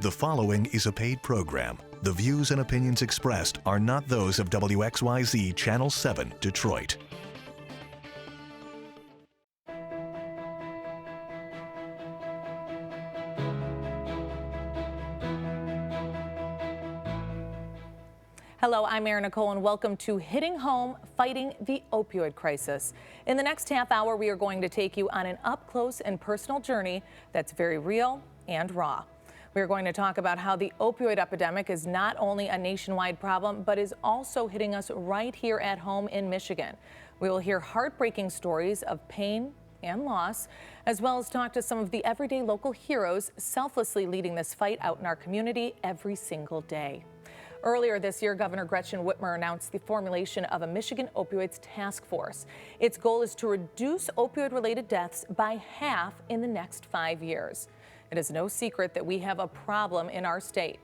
The following is a paid program. The views and opinions expressed are not those of WXYZ Channel 7, Detroit. Hello, I'm Erin Nicole, and welcome to Hitting Home, Fighting the Opioid Crisis. In the next half hour, we are going to take you on an up-close and personal journey that's very real and raw. We are going to talk about how the opioid epidemic is not only a nationwide problem, but is also hitting us right here at home in Michigan. We will hear heartbreaking stories of pain and loss, as well as talk to some of the everyday local heroes selflessly leading this fight out in our community every single day. Earlier this year, Governor Gretchen Whitmer announced the formulation of a Michigan Opioids Task Force. Its goal is to reduce opioid-related deaths by half in the next 5 years. It is no secret that we have a problem in our state.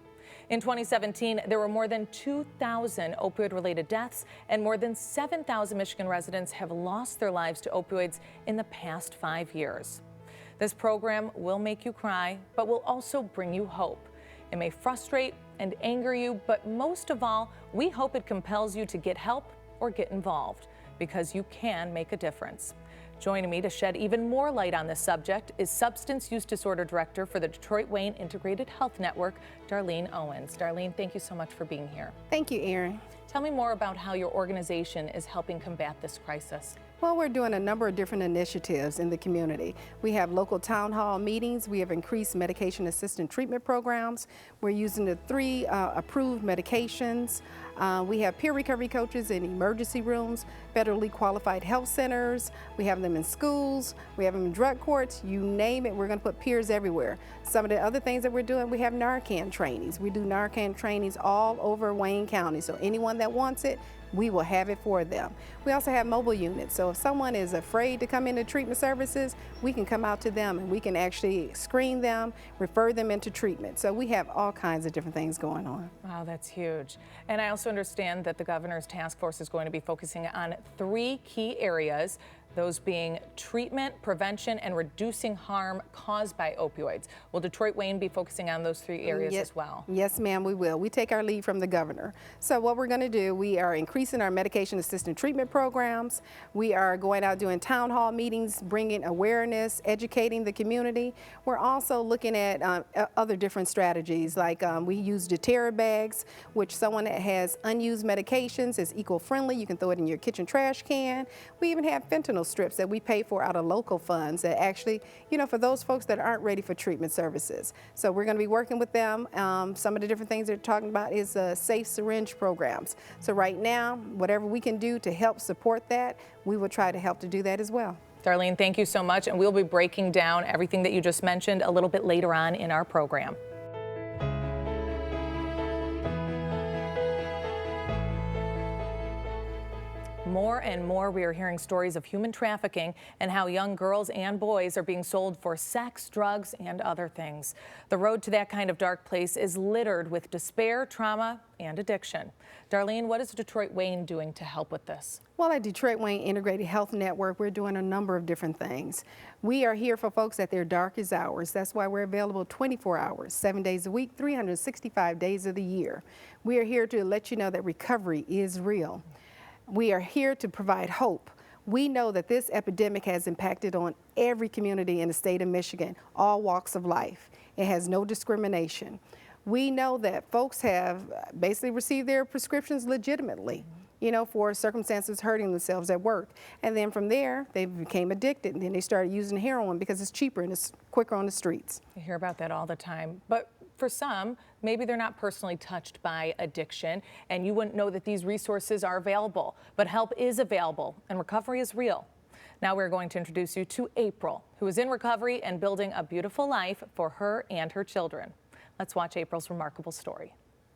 In 2017, there were more than 2,000 opioid-related deaths, and more than 7,000 Michigan residents have lost their lives to opioids in the past 5 years. This program will make you cry, but will also bring you hope. It may frustrate and anger you, but most of all, we hope it compels you to get help or get involved, because you can make a difference. Joining me to shed even more light on this subject is Substance Use Disorder Director for the Detroit Wayne Integrated Health Network, Darlene Owens. Darlene, thank you so much for being here. Thank you, Erin. Tell me more about how your organization is helping combat this crisis. Well, we're doing a number of different initiatives in the community. We have local town hall meetings. We have increased medication-assisted treatment programs. We're using the 3 approved medications. We have peer recovery coaches in emergency rooms, federally qualified health centers. We have them in schools. We have them in drug courts. You name it, we're going to put peers everywhere. Some of the other things that we're doing, we have Narcan trainings. We do Narcan trainings all over Wayne County. So anyone that wants it, we will have it for them. We also have mobile units, so if someone is afraid to come into treatment services, we can come out to them and we can actually screen them, refer them into treatment. So we have all kinds of different things going on. Wow, that's huge. And I also understand that the governor's task force is going to be focusing on 3 key areas, those being treatment, prevention, and reducing harm caused by opioids. Will Detroit Wayne be focusing on those 3 areas as well? Yes, ma'am, we will. We take our lead from the governor. So what we're going to do, we are increasing our medication-assisted treatment programs. We are going out doing town hall meetings, bringing awareness, educating the community. We're also looking at other different strategies, like we use deterrent bags, which someone that has unused medications is eco-friendly. You can throw it in your kitchen trash can. We even have fentanyl strips that we pay for out of local funds that actually, you know, for those folks that aren't ready for treatment services. So we're going to be working with them. Some of the different things they're talking about is safe syringe programs. So right now, whatever we can do to help support that, we will try to help to do that as well. Darlene, thank you so much, and we'll be breaking down everything that you just mentioned a little bit later on in our program. More and more, we are hearing stories of human trafficking and how young girls and boys are being sold for sex, drugs, and other things. The road to that kind of dark place is littered with despair, trauma, and addiction. Darlene, what is Detroit Wayne doing to help with this? Well, at Detroit Wayne Integrated Health Network, we're doing a number of different things. We are here for folks at their darkest hours. That's why we're available 24 hours, 7 days a week, 365 days of the year. We are here to let you know that recovery is real. We are here to provide hope. We know that this epidemic has impacted on every community in the state of Michigan, all walks of life. It has no discrimination. We know that folks have basically received their prescriptions legitimately, you know, for circumstances hurting themselves at work. And then from there, they became addicted, and then they started using heroin because it's cheaper and it's quicker on the streets. You hear about that all the time. But for some, maybe they're not personally touched by addiction, and you wouldn't know that these resources are available. But help is available, and recovery is real. Now we're going to introduce you to April, who is in recovery and building a beautiful life for her and her children. Let's watch April's remarkable story.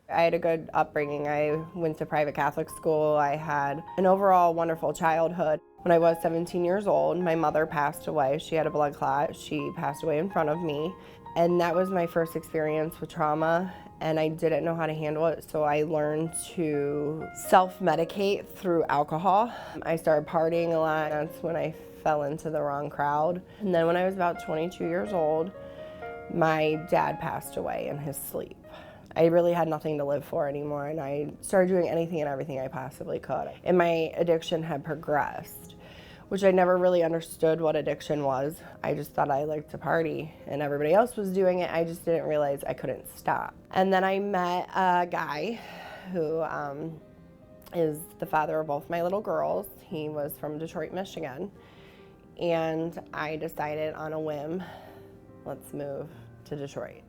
I had a good upbringing. I went to private Catholic school. I had an overall wonderful childhood. When I was 17 years old, my mother passed away. She had a blood clot. She passed away in front of me. And that was my first experience with trauma, and I didn't know how to handle it, so I learned to self-medicate through alcohol. I started partying a lot. That's when I fell into the wrong crowd. And then when I was about 22 years old, my dad passed away in his sleep. I really had nothing to live for anymore, and I started doing anything and everything I possibly could. And my addiction had progressed, which I never really understood what addiction was. I just thought I liked to party, and everybody else was doing it. I just didn't realize I couldn't stop. And then I met a guy who is the father of both my little girls. He was from Detroit, Michigan. And I decided on a whim, let's move to Detroit.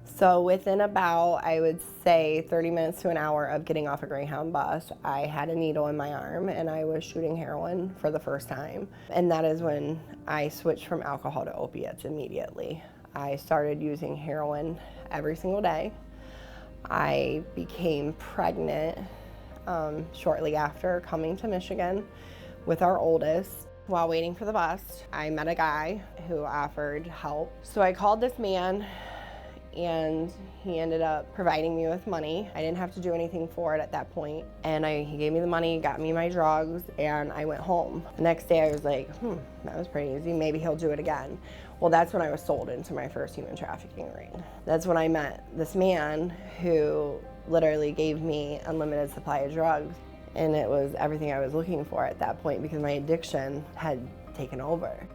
So within about, I would say, 30 minutes to an hour of getting off a Greyhound bus, I had a needle in my arm and I was shooting heroin for the first time. And that is when I switched from alcohol to opiates immediately. I started using heroin every single day. I became pregnant shortly after coming to Michigan with our oldest. While waiting for the bus, I met a guy who offered help. So I called this man, and he ended up providing me with money. I didn't have to do anything for it at that point. And he gave me the money, got me my drugs, and I went home. The next day I was like, that was pretty easy. Maybe he'll do it again. Well, that's when I was sold into my first human trafficking ring. That's when I met this man who literally gave me unlimited supply of drugs. And it was everything I was looking for at that point because my addiction had taken over.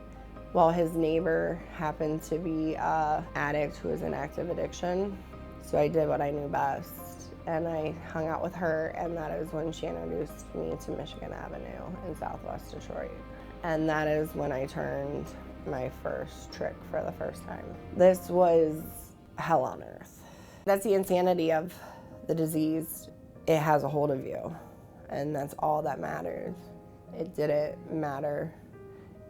Well, his neighbor happened to be an addict who was in active addiction, so I did what I knew best, and I hung out with her, and that is when she introduced me to Michigan Avenue in Southwest Detroit. And that is when I turned my first trick for the first time. This was hell on earth. That's the insanity of the disease. It has a hold of you, and that's all that matters. It didn't matter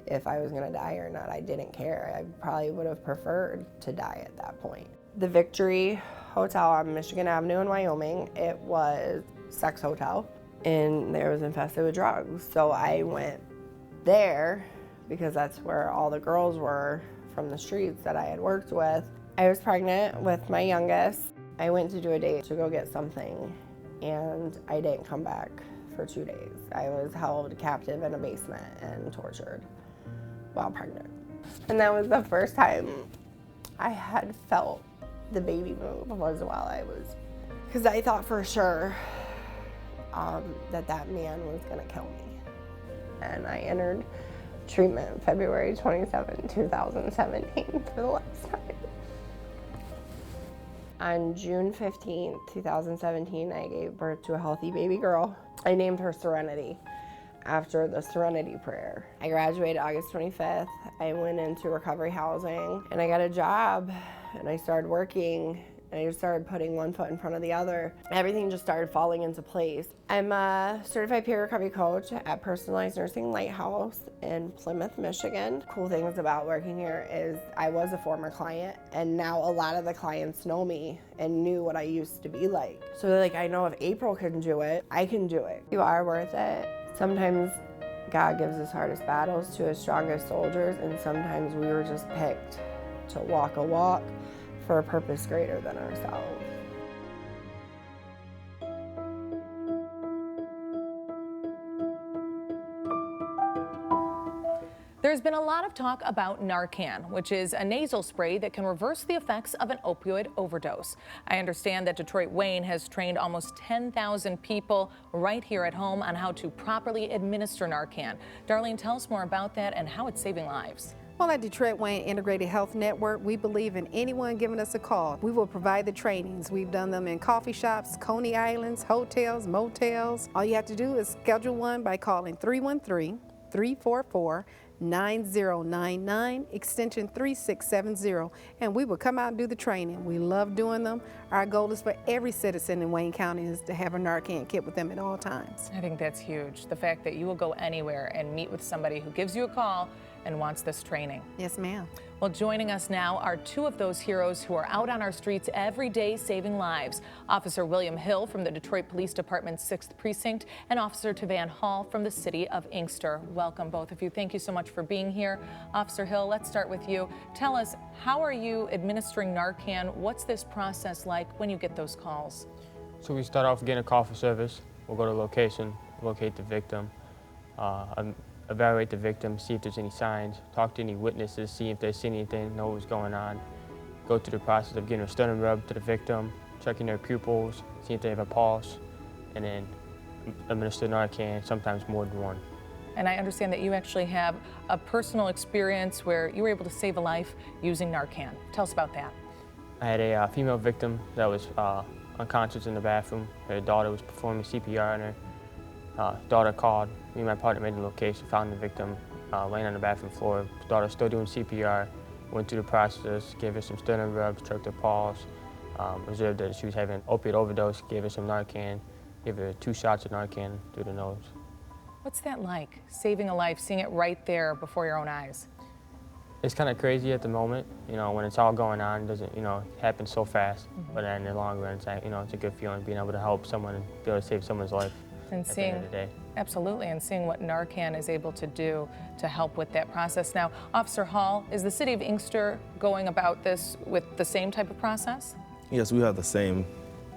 if I was gonna die or not. I didn't care. I probably would have preferred to die at that point. The Victory Hotel on Michigan Avenue in Wyoming, it was a sex hotel, and there was infested with drugs. So I went there because that's where all the girls were from the streets that I had worked with. I was pregnant with my youngest. I went to do a date to go get something, and I didn't come back for 2 days. I was held captive in a basement and tortured while pregnant. And that was the first time I had felt the baby move was while I was, because I thought for sure that man was gonna kill me. And I entered treatment February 27, 2017 for the last time. On June 15, 2017, I gave birth to a healthy baby girl. I named her Serenity, after the Serenity Prayer. I graduated August 25th. I went into recovery housing and I got a job and I started working and I just started putting one foot in front of the other. Everything just started falling into place. I'm a certified peer recovery coach at Personalized Nursing Lighthouse in Plymouth, Michigan. Cool things about working here is I was a former client and now a lot of the clients know me and knew what I used to be like. So they're like, I know if April can do it, I can do it. You are worth it. Sometimes God gives his hardest battles to his strongest soldiers, and sometimes we were just picked to walk a walk for a purpose greater than ourselves. There's been a lot of talk about Narcan, which is a nasal spray that can reverse the effects of an opioid overdose. I understand that Detroit Wayne has trained almost 10,000 people right here at home on how to properly administer Narcan. Darlene, tell us more about that and how it's saving lives. Well, at Detroit Wayne Integrated Health Network, we believe in anyone giving us a call. We will provide the trainings. We've done them in coffee shops, Coney Islands, hotels, motels. All you have to do is schedule one by calling 313-344-9099, extension 3670, and we will come out and do the training. We love doing them. Our goal is for every citizen in Wayne County is to have a Narcan kit with them at all times. I think that's huge. The fact that you will go anywhere and meet with somebody who gives you a call and wants this training. Yes, ma'am. Well, joining us now are two of those heroes who are out on our streets every day saving lives. Officer William Hill from the Detroit Police Department's 6th Precinct and Officer Dwihn Hall from the city of Inkster. Welcome, both of you. Thank you so much for being here. Officer Hill, let's start with you. Tell us, how are you administering Narcan? What's this process like when you get those calls? So we start off getting a call for service. We'll go to the location, locate the victim, evaluate the victim, see if there's any signs, talk to any witnesses, see if they've seen anything, know what's going on. go through the process of getting a stunning rub to the victim, checking their pupils, seeing if they have a pulse, and then administer Narcan, sometimes more than one. And I understand that you actually have a personal experience where you were able to save a life using Narcan. Tell us about that. I had a female victim that was unconscious in the bathroom. Her daughter was performing CPR on her. Daughter called. Me and my partner made the location, found the victim laying on the bathroom floor. Daughter still doing CPR. Went through the process, gave her some stunning rubs, checked her pulse, observed that she was having an opioid overdose, gave her some Narcan, gave her 2 shots of Narcan through the nose. What's that like, saving a life, seeing it right there before your own eyes? It's kind of crazy at the moment, when it's all going on, it doesn't, happen so fast. But in the long run, it's, it's a good feeling being able to help someone and be able to save someone's life And at the end of the day. Absolutely, and seeing what Narcan is able to do to help with that process. Now, Officer Hall, is the city of Inkster going about this with the same type of process? Yes, we have the same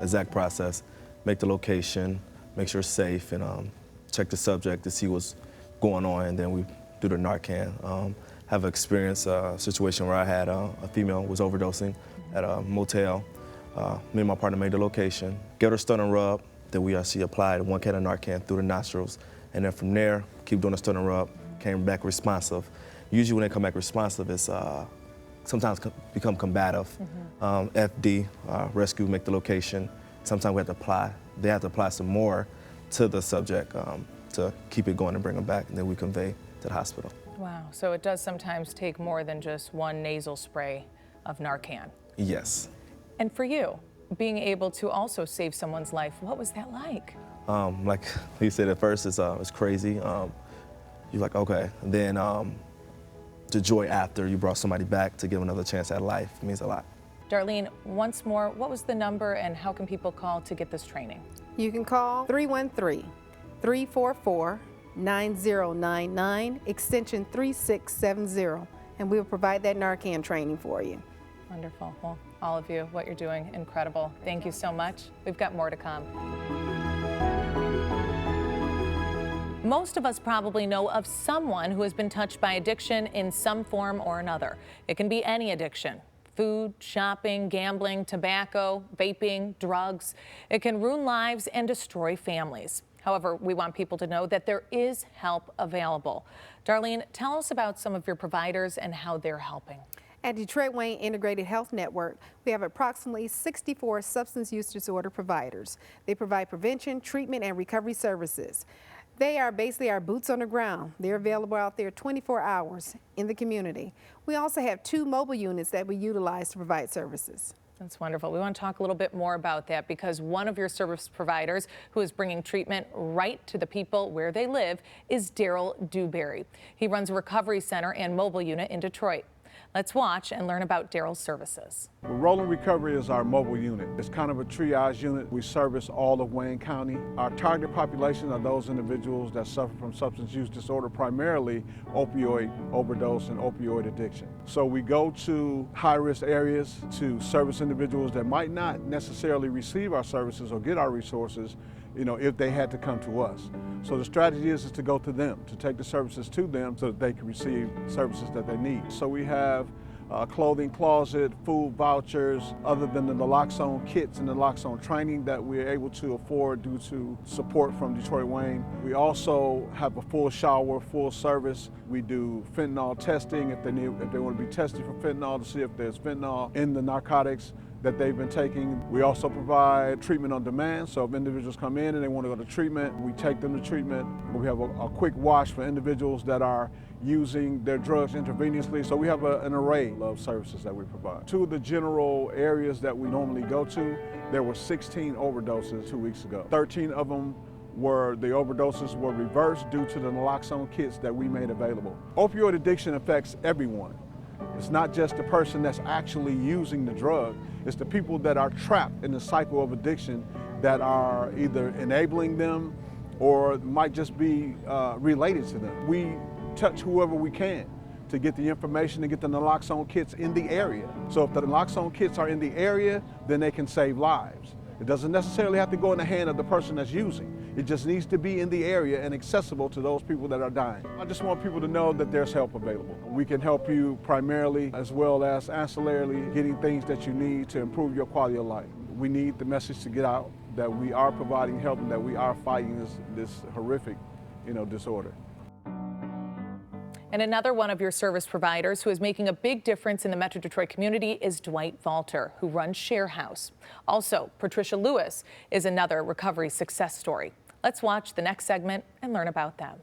exact process. Make the location, make sure it's safe, and check the subject to see what's going on, and then we do the Narcan. Have experienced a situation where I had a female was overdosing at a motel. Me and my partner made the location, gave her a stunning rub, then we actually applied 1 can of Narcan through the nostrils, and then from there, keep doing the stunning rub, came back responsive. Usually when they come back responsive, it's sometimes become combative. FD, rescue, make the location. Sometimes we have to apply, they have to apply some more to the subject to keep it going and bring them back, and then we convey to the hospital. Wow, so it does sometimes take more than just 1 nasal spray of Narcan. Yes. And for you, being able to also save someone's life, what was that like? Like you said at first, it's crazy. You're like, okay. And then the joy after you brought somebody back to give another chance at life means a lot. Darlene, once more, what was the number and how can people call to get this training? You can call 313-344-9099, extension 3670, and we'll provide that Narcan training for you. Wonderful. Well, all of you, what you're doing, incredible. Thank you so much. We've got more to come. Most of us probably know of someone who has been touched by addiction in some form or another. It can be any addiction. Food, shopping, gambling, tobacco, vaping, drugs. It can ruin lives and destroy families. However, we want people to know that there is help available. Darlene, tell us about some of your providers and how they're helping. At Detroit Wayne Integrated Health Network, we have approximately 64 substance use disorder providers. They provide prevention, treatment, and recovery services. They are basically our boots on the ground. They're available out there 24 hours in the community. We also have 2 mobile units that we utilize to provide services. That's wonderful. We want to talk a little bit more about that because one of your service providers who is bringing treatment right to the people where they live is Daryl Dewberry. He runs a recovery center and mobile unit in Detroit. Let's watch and learn about Daryl's services. Well, Rolling Recovery is our mobile unit. It's kind of a triage unit. We service all of Wayne County. Our target population are those individuals that suffer from substance use disorder, primarily opioid overdose and opioid addiction. So we go to high-risk areas to service individuals that might not necessarily receive our services or get our resources, if they had to come to us. So the strategy is to go to them, to take the services to them so that they can receive services that they need. So we have clothing closet, food vouchers, other than the naloxone kits and the naloxone training that we're able to afford due to support from Detroit Wayne. We also have a full shower, full service. We do fentanyl testing if they want to be tested for fentanyl to see if there's fentanyl in the narcotics that they've been taking. We also provide treatment on demand, so if individuals come in and they want to go to treatment, we take them to treatment. We have a quick wash for individuals that are using their drugs intravenously, so we have an array of services that we provide. 2 of the general areas that we normally go to, there were 16 overdoses 2 weeks ago. 13 of them the overdoses were reversed due to the naloxone kits that we made available. Opioid addiction affects everyone. It's not just the person that's actually using the drug, it's the people that are trapped in the cycle of addiction that are either enabling them or might just be related to them. We touch whoever we can to get the information and get the naloxone kits in the area. So if the naloxone kits are in the area, then they can save lives. It doesn't necessarily have to go in the hand of the person that's using. It just needs to be in the area and accessible to those people that are dying. I just want people to know that there's help available. We can help you primarily as well as ancillarily getting things that you need to improve your quality of life. We need the message to get out that we are providing help and that we are fighting this horrific, disorder. And another one of your service providers who is making a big difference in the Metro Detroit community is Dwight Valter, who runs Sharehouse. Also, Patricia Lewis is another recovery success story. Let's watch the next segment and learn about them.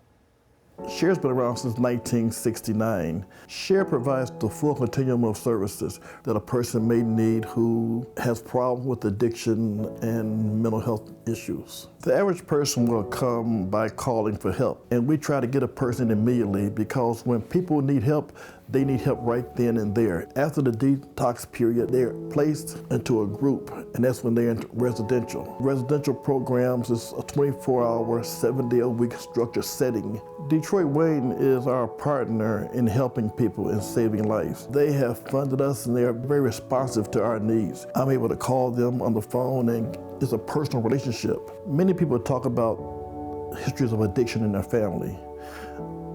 Share's been around since 1969. Share provides the full continuum of services that a person may need who has problems with addiction and mental health issues. The average person will come by calling for help, and we try to get a person immediately because when people need help, they need help right then and there. After the detox period, they're placed into a group, and that's when they're in residential. Residential programs is a 24-hour, 7-day-a-week structured setting. Detroit Wayne is our partner in helping people and saving lives. They have funded us, and they are very responsive to our needs. I'm able to call them on the phone, and it's a personal relationship. Many people talk about histories of addiction in their family.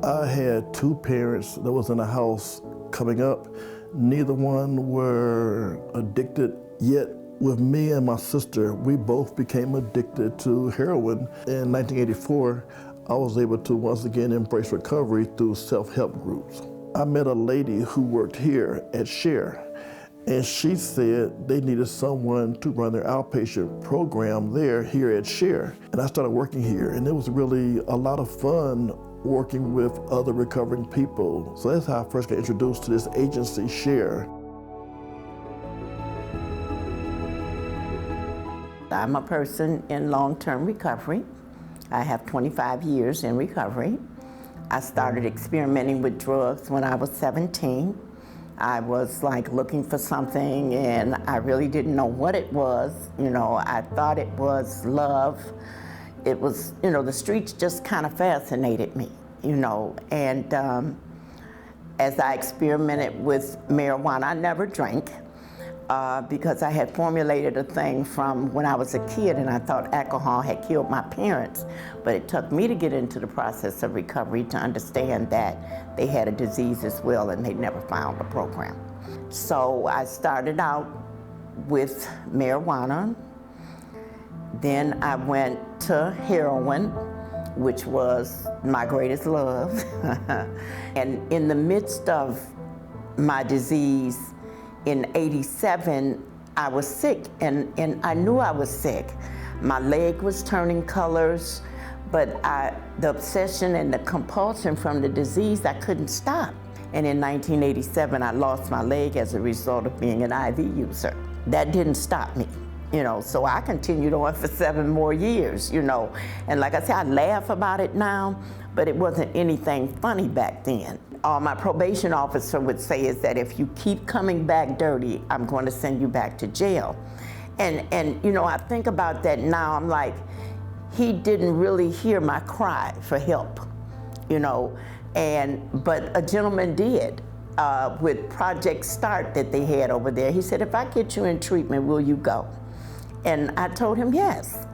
I had 2 parents that was in a house coming up. Neither one were addicted yet. With me and my sister, we both became addicted to heroin. In 1984, I was able to once again embrace recovery through self-help groups. I met a lady who worked here at Share, and she said they needed someone to run their outpatient program here at Share. And I started working here, and it was really a lot of fun working with other recovering people. So that's how I first got introduced to this agency, Share. I'm a person in long-term recovery. I have 25 years in recovery. I started experimenting with drugs when I was 17. I was like looking for something and I really didn't know what it was. I thought it was love. It was, the streets just kind of fascinated me, and as I experimented with marijuana, I never drank because I had formulated a thing from when I was a kid and I thought alcohol had killed my parents. But it took me to get into the process of recovery to understand that they had a disease as well and they never found a program. So I started out with marijuana. Then I went to heroin, which was my greatest love. And in the midst of my disease in '87, I was sick, and I knew I was sick. My leg was turning colors, but the obsession and the compulsion from the disease, I couldn't stop. And in 1987, I lost my leg as a result of being an IV user. That didn't stop me. So I continued on for 7 more years, And like I said, I laugh about it now, but it wasn't anything funny back then. All my probation officer would say is that if you keep coming back dirty, I'm going to send you back to jail. And I think about that now, I'm like, he didn't really hear my cry for help, but a gentleman did. With Project Start that they had over there. He said, if I get you in treatment, will you go? And I told him yes.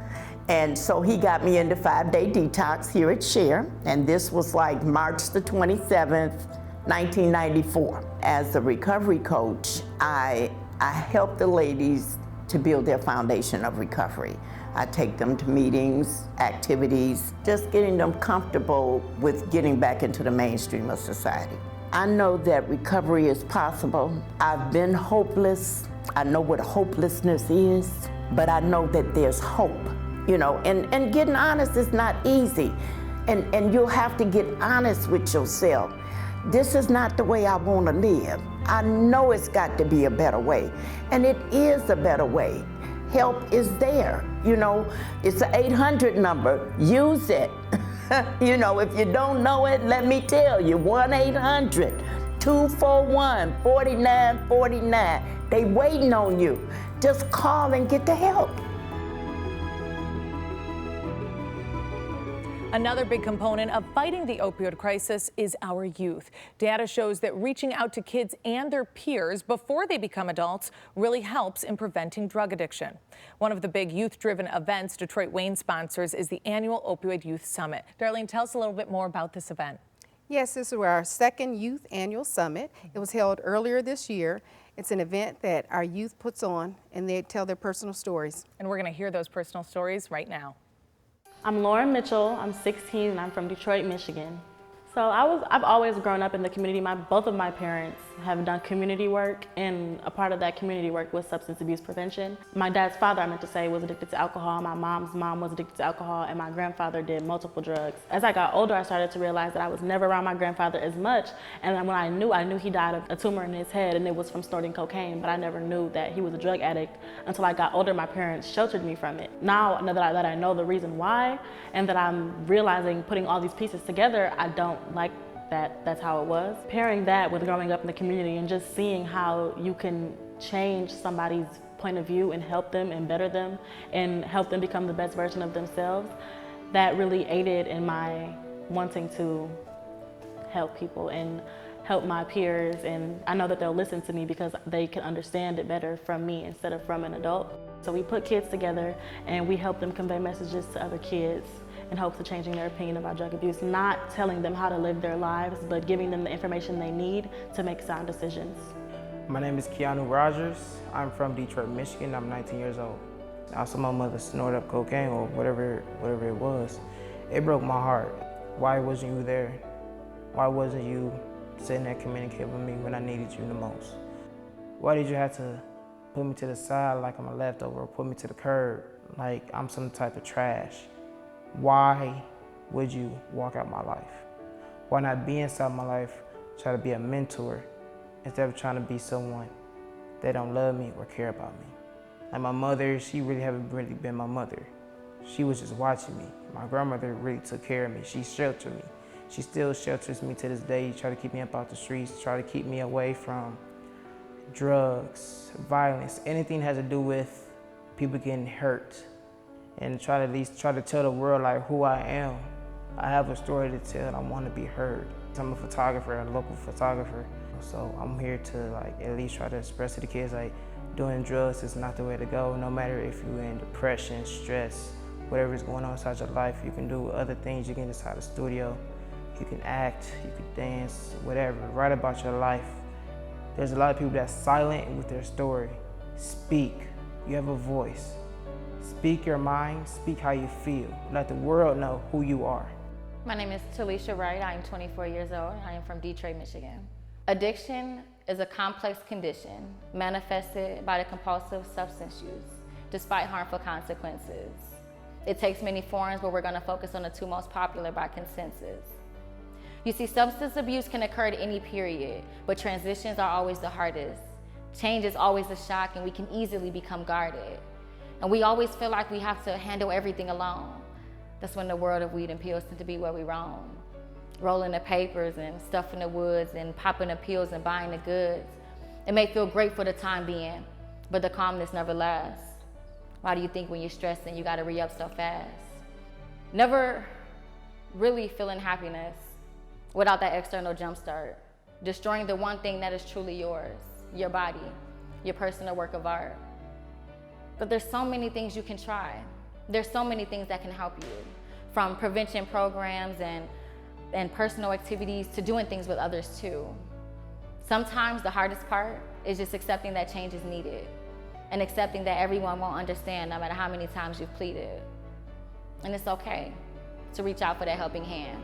And so he got me into 5-day detox here at Share, and this was like March the 27th, 1994. As a recovery coach, I help the ladies to build their foundation of recovery. I take them to meetings, activities, just getting them comfortable with getting back into the mainstream of society. I know that recovery is possible. I've been hopeless. I know what hopelessness is, but I know that there's hope, and getting honest is not easy. And you'll have to get honest with yourself. This is not the way I want to live. I know it's got to be a better way, and it is a better way. Help is there, It's an 800 number, use it. If you don't know it, let me tell you, 1-800-241-4949. They waiting on you. Just call and get the help. Another big component of fighting the opioid crisis is our youth. Data shows that reaching out to kids and their peers before they become adults really helps in preventing drug addiction. One of the big youth-driven events Detroit Wayne sponsors is the annual Opioid Youth Summit. Darlene, tell us a little bit more about this event. Yes, this is our second Youth Annual Summit. It was held earlier this year. It's an event that our youth puts on, and they tell their personal stories. And we're going to hear those personal stories right now. I'm Lauren Mitchell, I'm 16 and I'm from Detroit, Michigan. So I've always grown up in the community. Both of my parents have done community work, and a part of that community work was substance abuse prevention. My dad's father, I meant to say, was addicted to alcohol. My mom's mom was addicted to alcohol, and my grandfather did multiple drugs. As I got older, I started to realize that I was never around my grandfather as much, and then when I knew he died of a tumor in his head, and it was from snorting cocaine, but I never knew that he was a drug addict until I got older. My parents sheltered me from it. Now that I know the reason why, and that I'm realizing, putting all these pieces together, I don't like that's how it was. Pairing that with growing up in the community and just seeing how you can change somebody's point of view and help them and better them and help them become the best version of themselves, that really aided in my wanting to help people and help my peers. And I know that they'll listen to me because they can understand it better from me instead of from an adult. So we put kids together and we help them convey messages to other kids in hopes of changing their opinion about drug abuse, not telling them how to live their lives, but giving them the information they need to make sound decisions. My name is Keanu Rogers. I'm from Detroit, Michigan. I'm 19 years old. Also, my mother snorted up cocaine or whatever it was. It broke my heart. Why wasn't you there? Why wasn't you sitting there communicating with me when I needed you the most? Why did you have to put me to the side like I'm a leftover, or put me to the curb like I'm some type of trash? Why would you walk out my life? Why not be inside my life, try to be a mentor, instead of trying to be someone that don't love me or care about me? Like my mother, she haven't really been my mother. She was just watching me. My grandmother really took care of me. She sheltered me. She still shelters me to this day, try to keep me up out the streets, try to keep me away from drugs, violence, anything that has to do with people getting hurt. And try to at least tell the world like who I am. I have a story to tell and I want to be heard. I'm a photographer, a local photographer. So I'm here to like at least try to express to the kids like doing drugs is not the way to go. No matter if you're in depression, stress, whatever is going on inside your life, you can do other things. You can inside the studio, you can act, you can dance, whatever. Write about your life. There's a lot of people that's silent with their story. Speak, you have a voice. Speak your mind, speak how you feel. Let the world know who you are. My name is Talisha Wright. I am 24 years old. I am from Detroit, Michigan. Addiction is a complex condition manifested by the compulsive substance use, despite harmful consequences. It takes many forms, but we're going to focus on the two most popular by consensus. You see, substance abuse can occur at any period, but transitions are always the hardest. Change is always a shock, and we can easily become guarded. And we always feel like we have to handle everything alone. That's when the world of weed and pills tend to be where we roam. Rolling the papers and stuffing the woods and popping the pills and buying the goods. It may feel great for the time being, but the calmness never lasts. Why do you think when you're stressed and you gotta re-up so fast? Never really feeling happiness without that external jumpstart. Destroying the one thing that is truly yours, your body, your personal work of art. But there's so many things you can try. There's so many things that can help you, from prevention programs and personal activities to doing things with others too. Sometimes the hardest part is just accepting that change is needed and accepting that everyone won't understand no matter how many times you've pleaded. And it's okay to reach out for that helping hand.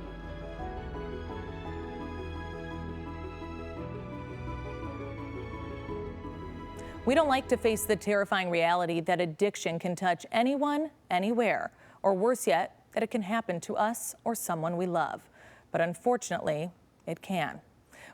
We don't like to face the terrifying reality that addiction can touch anyone, anywhere, or worse yet, that it can happen to us or someone we love. But unfortunately, it can.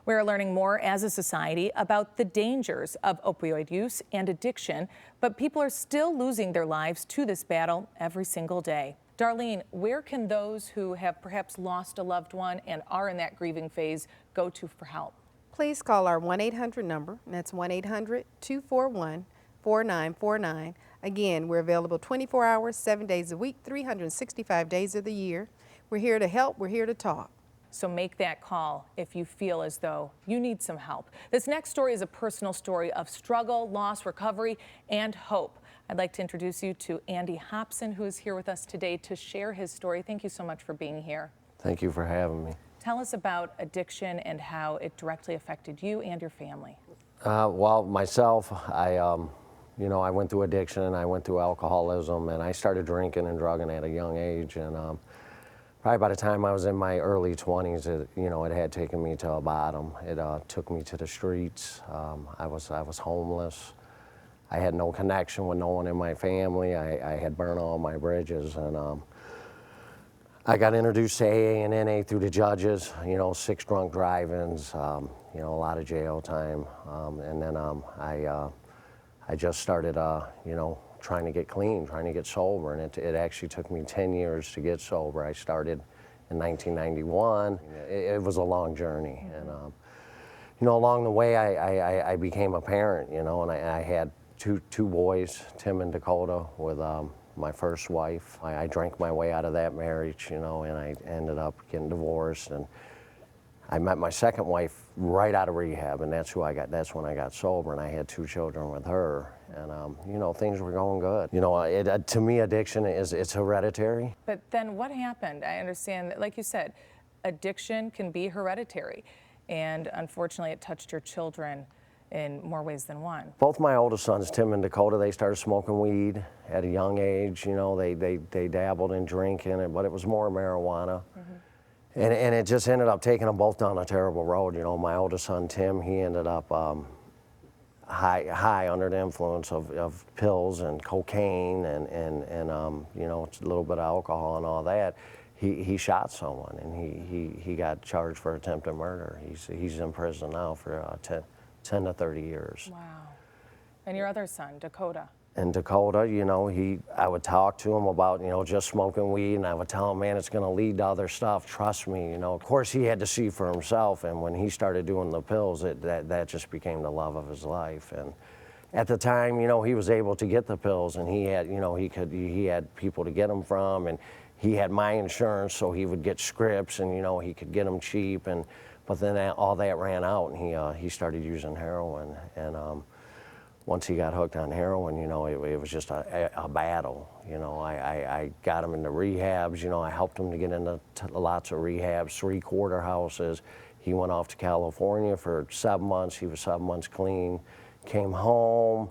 We're learning more as a society about the dangers of opioid use and addiction, but people are still losing their lives to this battle every single day. Darlene, where can those who have perhaps lost a loved one and are in that grieving phase go to for help? Please call our 1-800 number, and that's 1-800-241-4949. Again, we're available 24 hours, 7 days a week, 365 days of the year. We're here to help, we're here to talk. So make that call if you feel as though you need some help. This next story is a personal story of struggle, loss, recovery, and hope. I'd like to introduce you to Andy Hobson, who is here with us today to share his story. Thank you so much for being here. Thank you for having me. Tell us about addiction and how it directly affected you and your family. Well, myself, I went through addiction and I went through alcoholism, and I started drinking and drugging at a young age. And probably by the time I was in my early 20s, it had taken me to a bottom. It took me to the streets. I was homeless. I had no connection with no one in my family. I had burned all my bridges, and I got introduced to AA and NA through the judges. 6 drunk drive-ins, a lot of jail time, and then I just started, trying to get clean, trying to get sober, and it actually took me 10 years to get sober. I started in 1991. It was a long journey, and along the way I became a parent, and I had two boys, Tim and Dakota, with my first wife. I drank my way out of that marriage, and I ended up getting divorced, and I met my second wife right out of rehab, and that's when I got sober, and I had 2 children with her, and things were going good. To me, addiction it's hereditary. But then what happened? I understand that, like you said, addiction can be hereditary, and unfortunately it touched your children in more ways than one. Both my oldest sons, Tim and Dakota, they started smoking weed at a young age. They dabbled in drinking, but it was more marijuana. And it just ended up taking them both down a terrible road. My oldest son, Tim, he ended up high under the influence of pills and cocaine and a little bit of alcohol and all that. He shot someone, and he got charged for attempted murder. He's in prison now for 10 to 30 years. Wow. And your other son, Dakota? And Dakota, I would talk to him about, just smoking weed, and I would tell him, man, it's going to lead to other stuff, trust me, Of course, he had to see for himself, and when he started doing the pills, that just became the love of his life. And at the time, he was able to get the pills, and he had, he had people to get them from, and he had my insurance, so he would get scripts, and, he could get them cheap, but then all that ran out, and he started using heroin, and once he got hooked on heroin, it was just a battle. I got him into rehabs. I helped him to get into lots of rehabs, 3 quarter houses. He went off to California for 7 months. He was 7 months clean. Came home,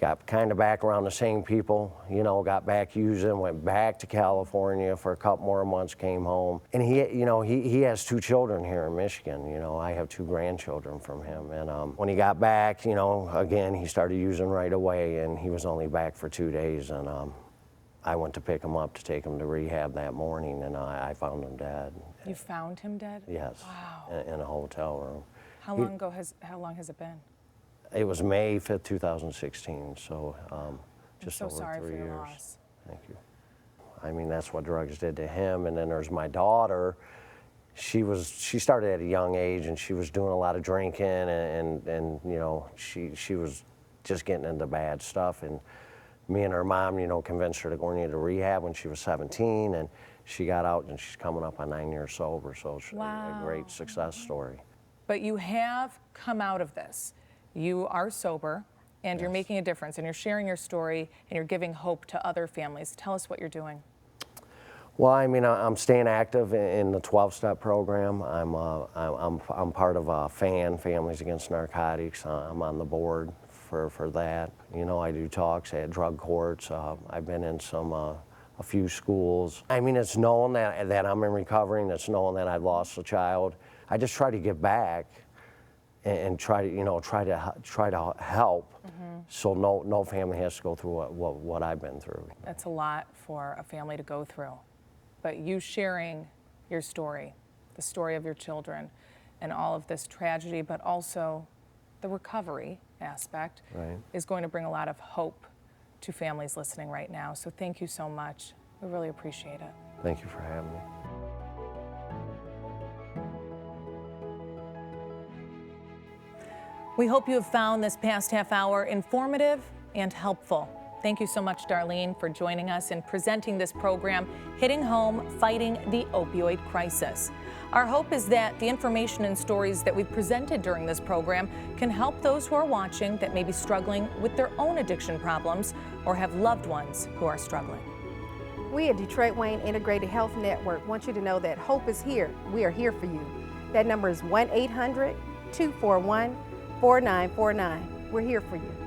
got kind of back around the same people. Got back using, went back to California for a couple more months, came home. And he has 2 children here in Michigan. I have 2 grandchildren from him. And when he got back, again, he started using right away, and he was only back for 2 days. And I went to pick him up to take him to rehab that morning, and I found him dead. You found him dead? Yes. Wow. In a hotel room. How long has it been? It was May 5th, 2016, so just I'm so over sorry 3 for your years. loss. Thank you. I mean, that's what drugs did to him. And then there's my daughter. She started at a young age, and she was doing a lot of drinking, and she was just getting into bad stuff. And me and her mom, convinced her to go into rehab when she was 17, and she got out, and she's coming up on 9 years sober. So it's a great success story. But you have come out of this. You are sober, and you're making a difference, and you're sharing your story, and you're giving hope to other families. Tell us what you're doing. Well, I mean, I'm staying active in the 12-step program. I'm part of Families Against Narcotics. I'm on the board for that. I do talks at drug courts. I've been in a few schools. I mean, it's known that I'm in recovery, and it's known that I've lost a child. I just try to give back and try to help, so no family has to go through what I've been through. That's a lot for a family to go through, but you sharing your story, the story of your children, and all of this tragedy, but also the recovery aspect, is going to bring a lot of hope to families listening right now. So thank you so much. We really appreciate it. Thank you for having me. We hope you have found this past half hour informative and helpful. Thank you so much, Darlene, for joining us and presenting this program, Hitting Home, Fighting the Opioid Crisis. Our hope is that the information and stories that we've presented during this program can help those who are watching that may be struggling with their own addiction problems or have loved ones who are struggling. We at Detroit Wayne Integrated Health Network want you to know that hope is here. We are here for you. That number is 1-800-241-4949. We're here for you.